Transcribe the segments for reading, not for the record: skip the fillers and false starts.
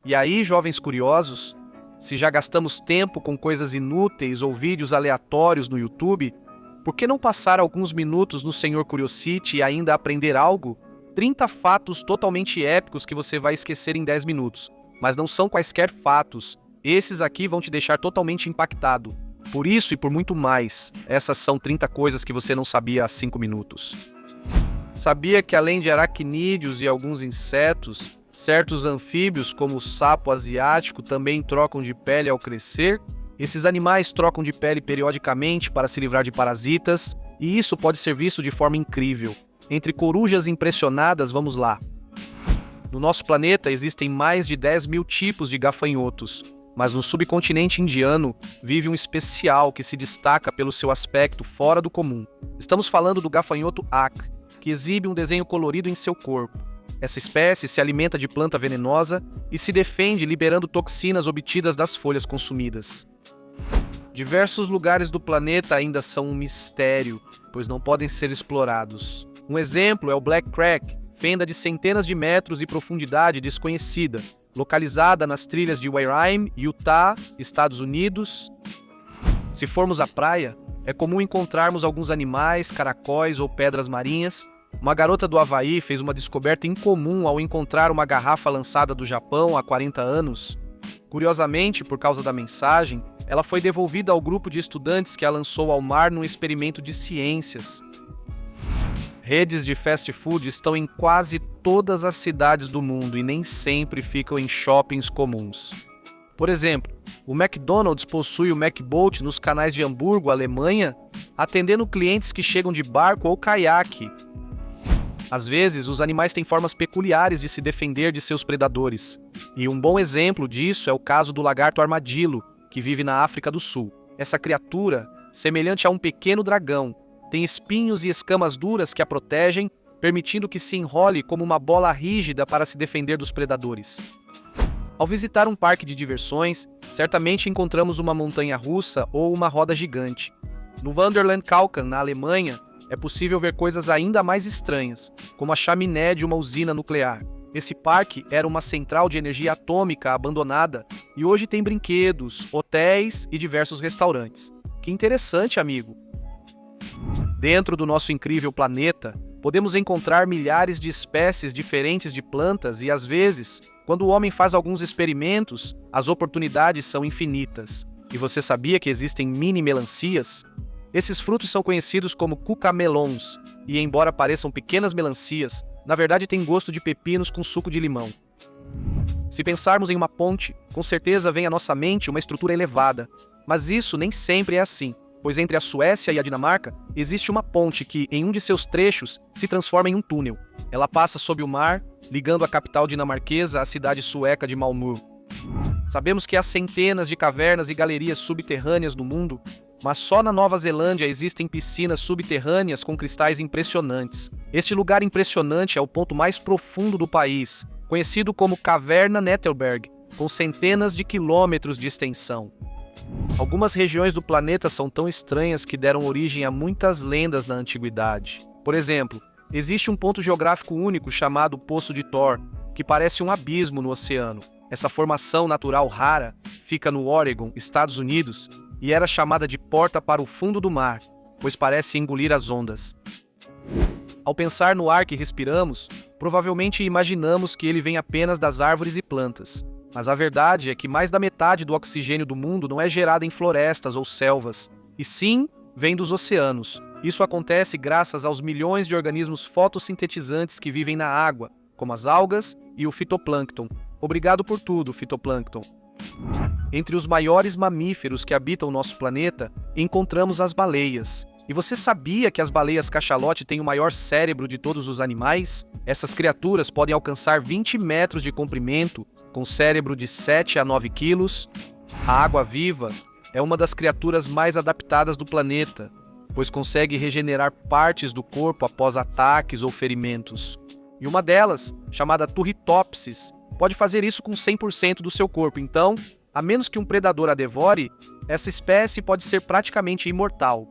E aí, jovens curiosos, se já gastamos tempo com coisas inúteis ou vídeos aleatórios no YouTube, por que não passar alguns minutos no Senhor Curiosity e ainda aprender algo? 30 fatos totalmente épicos que você vai esquecer em 10 minutos. Mas não são quaisquer fatos. Esses aqui vão te deixar totalmente impactado. Por isso e por muito mais, essas são 30 coisas que você não sabia há 5 minutos. Sabia que além de aracnídeos e alguns insetos, certos anfíbios, como o sapo asiático, também trocam de pele ao crescer? Esses animais trocam de pele periodicamente para se livrar de parasitas, e isso pode ser visto de forma incrível. Entre corujas impressionadas, vamos lá. No nosso planeta existem mais de 10 mil tipos de gafanhotos, mas no subcontinente indiano vive um especial que se destaca pelo seu aspecto fora do comum. Estamos falando do gafanhoto Ak, que exibe um desenho colorido em seu corpo. Essa espécie se alimenta de planta venenosa e se defende liberando toxinas obtidas das folhas consumidas. Diversos lugares do planeta ainda são um mistério, pois não podem ser explorados. Um exemplo é o Black Crack, fenda de centenas de metros e profundidade desconhecida, localizada nas trilhas de Wairime, Utah, Estados Unidos. Se formos à praia, é comum encontrarmos alguns animais, caracóis ou pedras marinhas. Uma garota do Havaí fez uma descoberta incomum ao encontrar uma garrafa lançada do Japão há 40 anos. Curiosamente, por causa da mensagem, ela foi devolvida ao grupo de estudantes que a lançou ao mar num experimento de ciências. Redes de fast food estão em quase todas as cidades do mundo e nem sempre ficam em shoppings comuns. Por exemplo, o McDonald's possui o McBoat nos canais de Hamburgo, Alemanha, atendendo clientes que chegam de barco ou caiaque. Às vezes, os animais têm formas peculiares de se defender de seus predadores. E um bom exemplo disso é o caso do lagarto armadillo, que vive na África do Sul. Essa criatura, semelhante a um pequeno dragão, tem espinhos e escamas duras que a protegem, permitindo que se enrole como uma bola rígida para se defender dos predadores. Ao visitar um parque de diversões, certamente encontramos uma montanha-russa ou uma roda gigante. No Wonderland Kaukan, na Alemanha, é possível ver coisas ainda mais estranhas, como a chaminé de uma usina nuclear. Esse parque era uma central de energia atômica abandonada e hoje tem brinquedos, hotéis e diversos restaurantes. Que interessante, amigo! Dentro do nosso incrível planeta, podemos encontrar milhares de espécies diferentes de plantas e, às vezes, quando o homem faz alguns experimentos, as oportunidades são infinitas. E você sabia que existem mini-melancias? Esses frutos são conhecidos como cucamelons e, embora pareçam pequenas melancias, na verdade têm gosto de pepinos com suco de limão. Se pensarmos em uma ponte, com certeza vem à nossa mente uma estrutura elevada, mas isso nem sempre é assim, pois entre a Suécia e a Dinamarca existe uma ponte que, em um de seus trechos, se transforma em um túnel. Ela passa sob o mar, ligando a capital dinamarquesa à cidade sueca de Malmö. Sabemos que há centenas de cavernas e galerias subterrâneas no mundo, mas só na Nova Zelândia existem piscinas subterrâneas com cristais impressionantes. Este lugar impressionante é o ponto mais profundo do país, conhecido como Caverna Nettelberg, com centenas de quilômetros de extensão. Algumas regiões do planeta são tão estranhas que deram origem a muitas lendas na antiguidade. Por exemplo, existe um ponto geográfico único chamado Poço de Thor, que parece um abismo no oceano. Essa formação natural rara fica no Oregon, Estados Unidos, e era chamada de porta para o fundo do mar, pois parece engolir as ondas. Ao pensar no ar que respiramos, provavelmente imaginamos que ele vem apenas das árvores e plantas. Mas a verdade é que mais da metade do oxigênio do mundo não é gerado em florestas ou selvas, e sim vem dos oceanos. Isso acontece graças aos milhões de organismos fotossintetizantes que vivem na água, como as algas e o fitoplâncton. Obrigado por tudo, fitoplâncton. Entre os maiores mamíferos que habitam o nosso planeta, encontramos as baleias. E você sabia que as baleias cachalote têm o maior cérebro de todos os animais? Essas criaturas podem alcançar 20 metros de comprimento, com cérebro de 7 a 9 quilos. A água-viva é uma das criaturas mais adaptadas do planeta, pois consegue regenerar partes do corpo após ataques ou ferimentos. E uma delas, chamada Turritopsis, pode fazer isso com 100% do seu corpo. Então, a menos que um predador a devore, essa espécie pode ser praticamente imortal.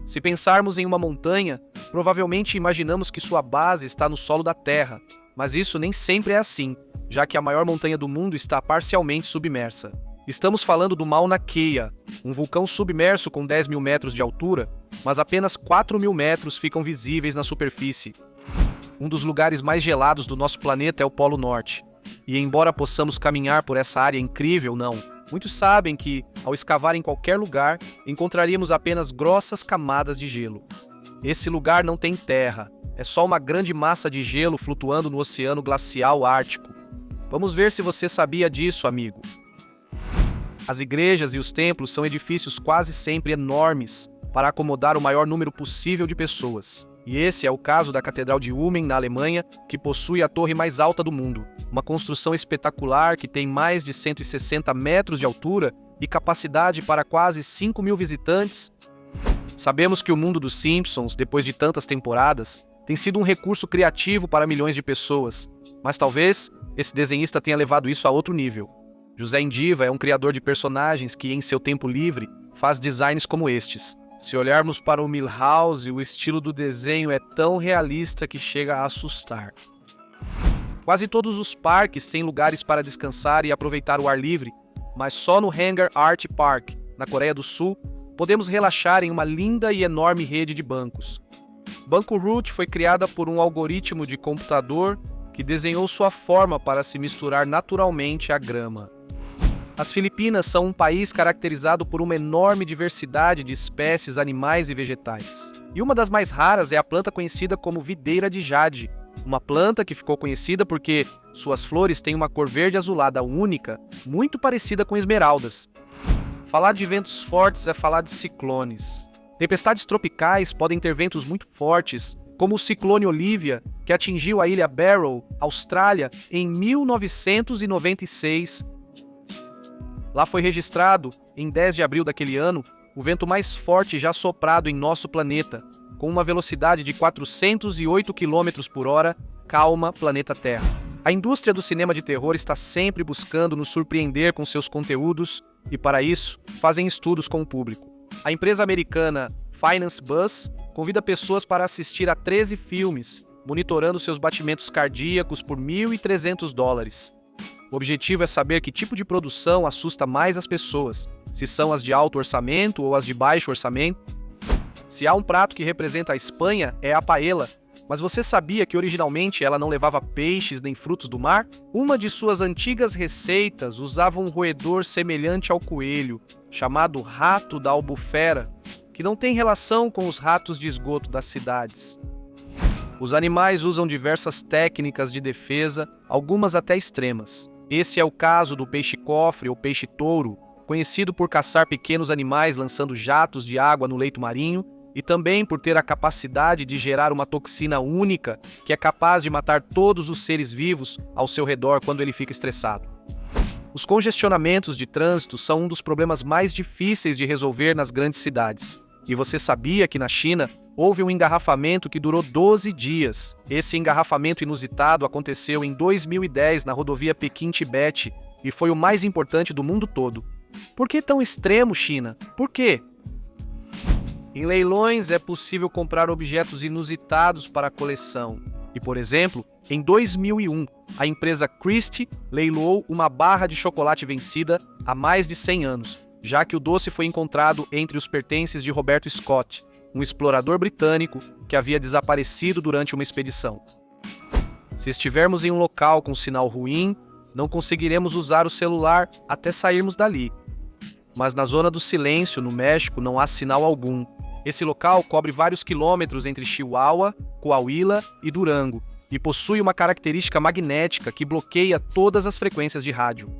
Se pensarmos em uma montanha, provavelmente imaginamos que sua base está no solo da Terra, Mas isso nem sempre é assim, já que a maior montanha do mundo está parcialmente submersa. Estamos falando do Mauna Kea, um vulcão submerso com 10 mil metros de altura, mas apenas 4 mil metros ficam visíveis na superfície. Um dos lugares mais gelados do nosso planeta é o Polo Norte. E embora possamos caminhar por essa área incrível, não. Muitos sabem que, ao escavar em qualquer lugar, encontraríamos apenas grossas camadas de gelo. Esse lugar não tem terra, é só uma grande massa de gelo flutuando no Oceano Glacial Ártico. Vamos ver se você sabia disso, amigo. As igrejas e os templos são edifícios quase sempre enormes para acomodar o maior número possível de pessoas. E esse é o caso da Catedral de Ulmen, na Alemanha, que possui a torre mais alta do mundo. Uma construção espetacular que tem mais de 160 metros de altura e capacidade para quase 5 mil visitantes. Sabemos que o mundo dos Simpsons, depois de tantas temporadas, tem sido um recurso criativo para milhões de pessoas, mas talvez esse desenhista tenha levado isso a outro nível. José Indiva é um criador de personagens que, em seu tempo livre, faz designs como estes. Se olharmos para o Milhouse, o estilo do desenho é tão realista que chega a assustar. Quase todos os parques têm lugares para descansar e aproveitar o ar livre, mas só no Hangar Art Park, na Coreia do Sul, podemos relaxar em uma linda e enorme rede de bancos. Banco Root foi criada por um algoritmo de computador que desenhou sua forma para se misturar naturalmente à grama. As Filipinas são um país caracterizado por uma enorme diversidade de espécies animais e vegetais. E uma das mais raras é a planta conhecida como videira de jade, uma planta que ficou conhecida porque suas flores têm uma cor verde azulada única, muito parecida com esmeraldas. Falar de ventos fortes é falar de ciclones. Tempestades tropicais podem ter ventos muito fortes, como o ciclone Olivia, que atingiu a ilha Barrow, Austrália, em 1996. Lá foi registrado, em 10 de abril daquele ano, o vento mais forte já soprado em nosso planeta, com uma velocidade de 408 km por hora, calma planeta Terra. A indústria do cinema de terror está sempre buscando nos surpreender com seus conteúdos e, para isso, fazem estudos com o público. A empresa americana Finance Buzz convida pessoas para assistir a 13 filmes, monitorando seus batimentos cardíacos por $1.300. O objetivo é saber que tipo de produção assusta mais as pessoas, se são as de alto orçamento ou as de baixo orçamento. Se há um prato que representa a Espanha, é a paella, mas você sabia que originalmente ela não levava peixes nem frutos do mar? Uma de suas antigas receitas usava um roedor semelhante ao coelho, chamado rato da albufera, que não tem relação com os ratos de esgoto das cidades. Os animais usam diversas técnicas de defesa, algumas até extremas. Esse é o caso do peixe-cofre ou peixe-touro, conhecido por caçar pequenos animais lançando jatos de água no leito marinho e também por ter a capacidade de gerar uma toxina única que é capaz de matar todos os seres vivos ao seu redor quando ele fica estressado. Os congestionamentos de trânsito são um dos problemas mais difíceis de resolver nas grandes cidades. E você sabia que na China houve um engarrafamento que durou 12 dias. Esse engarrafamento inusitado aconteceu em 2010 na rodovia Pequim-Tibete e foi o mais importante do mundo todo. Por que tão extremo, China? Por quê? Em leilões é possível comprar objetos inusitados para a coleção. E, por exemplo, em 2001, a empresa Christie leiloou uma barra de chocolate vencida há mais de 100 anos, já que o doce foi encontrado entre os pertences de Roberto Scott, um explorador britânico que havia desaparecido durante uma expedição. Se estivermos em um local com sinal ruim, não conseguiremos usar o celular até sairmos dali. Mas na zona do silêncio, no México, não há sinal algum. Esse local cobre vários quilômetros entre Chihuahua, Coahuila e Durango e possui uma característica magnética que bloqueia todas as frequências de rádio.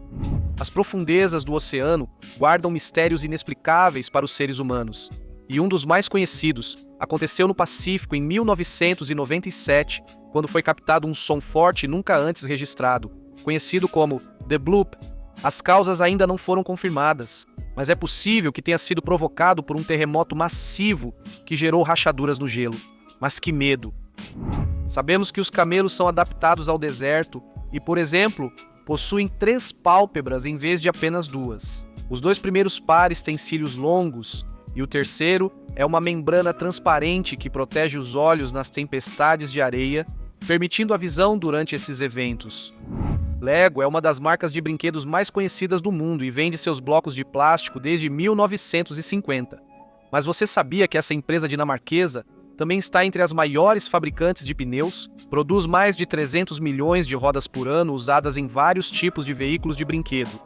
As profundezas do oceano guardam mistérios inexplicáveis para os seres humanos. E um dos mais conhecidos aconteceu no Pacífico em 1997, quando foi captado um som forte nunca antes registrado, conhecido como The Bloop. As causas ainda não foram confirmadas, mas é possível que tenha sido provocado por um terremoto massivo que gerou rachaduras no gelo. Mas que medo! Sabemos que os camelos são adaptados ao deserto e, por exemplo, possuem 3 pálpebras em vez de apenas 2. Os 2 primeiros pares têm cílios longos, e o terceiro é uma membrana transparente que protege os olhos nas tempestades de areia permitindo a visão durante esses eventos. Lego é uma das marcas de brinquedos mais conhecidas do mundo e vende seus blocos de plástico desde 1950. Mas você sabia que essa empresa dinamarquesa também está entre as maiores fabricantes de pneus? Produz mais de 300 milhões de rodas por ano usadas em vários tipos de veículos de brinquedo.